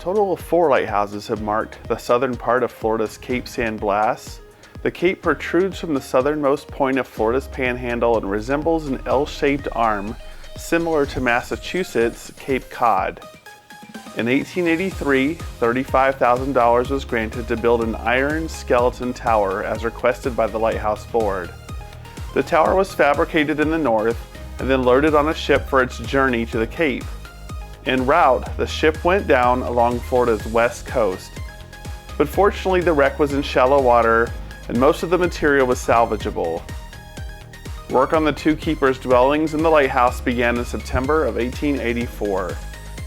total of 4 lighthouses have marked the southern part of Florida's Cape San Blas. The cape protrudes from the southernmost point of Florida's panhandle and resembles an L-shaped arm, similar to Massachusetts' Cape Cod. In 1883, $35,000 was granted to build an iron skeleton tower as requested by the Lighthouse Board. The tower was fabricated in the north and then loaded on a ship for its journey to the Cape. En route, the ship went down along Florida's west coast. But fortunately, the wreck was in shallow water and most of the material was salvageable. Work on the 2 keepers' dwellings in the lighthouse began in September of 1884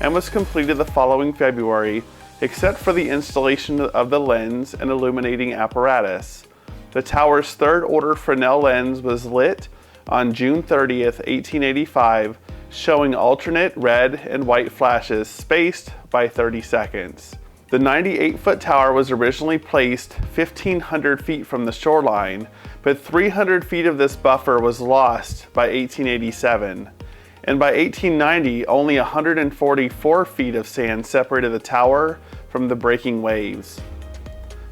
and was completed the following February, except for the installation of the lens and illuminating apparatus. The tower's 3rd order Fresnel lens was lit on June 30th, 1885, showing alternate red and white flashes spaced by 30 seconds. The 98-foot tower was originally placed 1,500 feet from the shoreline, but 300 feet of this buffer was lost by 1887. And by 1890, only 144 feet of sand separated the tower from the breaking waves.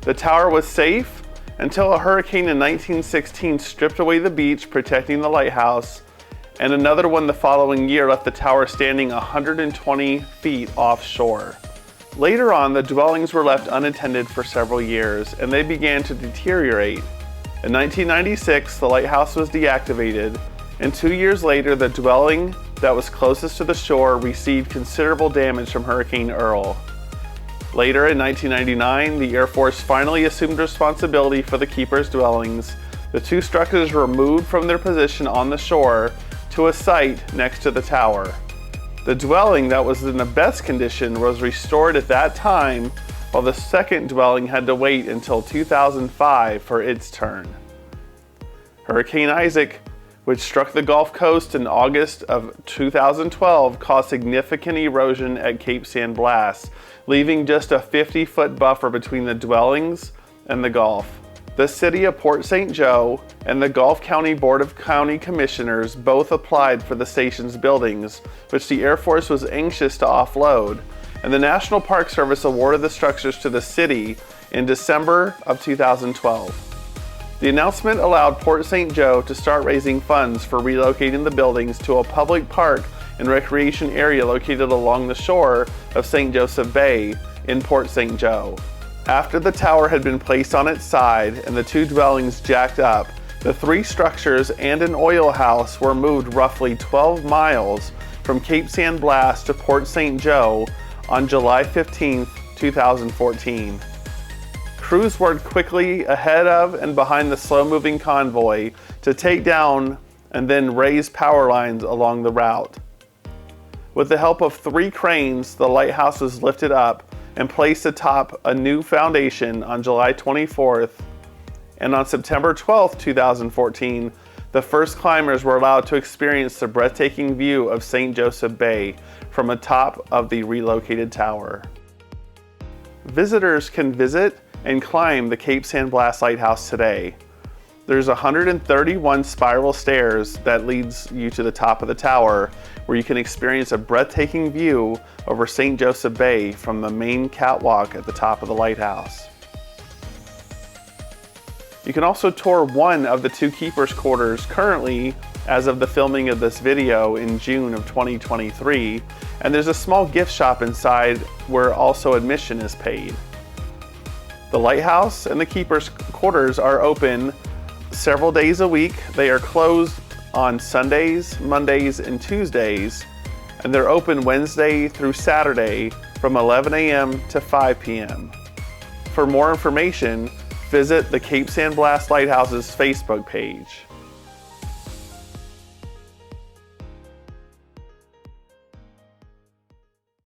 The tower was safe until a hurricane in 1916 stripped away the beach protecting the lighthouse, and another one the following year left the tower standing 120 feet offshore. Later on, the dwellings were left unattended for several years, and they began to deteriorate. In 1996, the lighthouse was deactivated, and 2 years later, the dwelling that was closest to the shore received considerable damage from Hurricane Earl. Later in 1999, the Air Force finally assumed responsibility for the keepers' dwellings. The 2 structures were moved from their position on the shore to a site next to the tower. The dwelling that was in the best condition was restored at that time, while the second dwelling had to wait until 2005 for its turn. Hurricane Isaac, which struck the Gulf Coast in August of 2012, caused significant erosion at Cape San Blas, leaving just a 50-foot buffer between the dwellings and the Gulf. The City of Port St. Joe and the Gulf County Board of County Commissioners both applied for the station's buildings, which the Air Force was anxious to offload, and the National Park Service awarded the structures to the city in December of 2012. The announcement allowed Port St. Joe to start raising funds for relocating the buildings to a public park and recreation area located along the shore of St. Joseph Bay in Port St. Joe. After the tower had been placed on its side and the 2 dwellings jacked up, the 3 structures and an oil house were moved roughly 12 miles from Cape San Blas to Port St. Joe on July 15, 2014. Crews worked quickly ahead of and behind the slow-moving convoy to take down and then raise power lines along the route. With the help of 3 cranes, the lighthouse was lifted up and placed atop a new foundation on July 24th, and on September 12th, 2014, the first climbers were allowed to experience the breathtaking view of St. Joseph Bay from atop of the relocated tower. Visitors can visit and climb the Cape San Blas Lighthouse today. There's 131 spiral stairs that leads you to the top of the tower, where you can experience a breathtaking view over St. Joseph Bay from the main catwalk at the top of the lighthouse. You can also tour one of the 2 keepers' quarters currently as of the filming of this video in June of 2023, and there's a small gift shop inside where also admission is paid. The lighthouse and the keepers' quarters are open several days a week. They are closed on Sundays, Mondays, and Tuesdays, and they're open Wednesday through Saturday from 11 a.m. to 5 p.m. For more information, visit the Cape San Blas Lighthouse's Facebook page.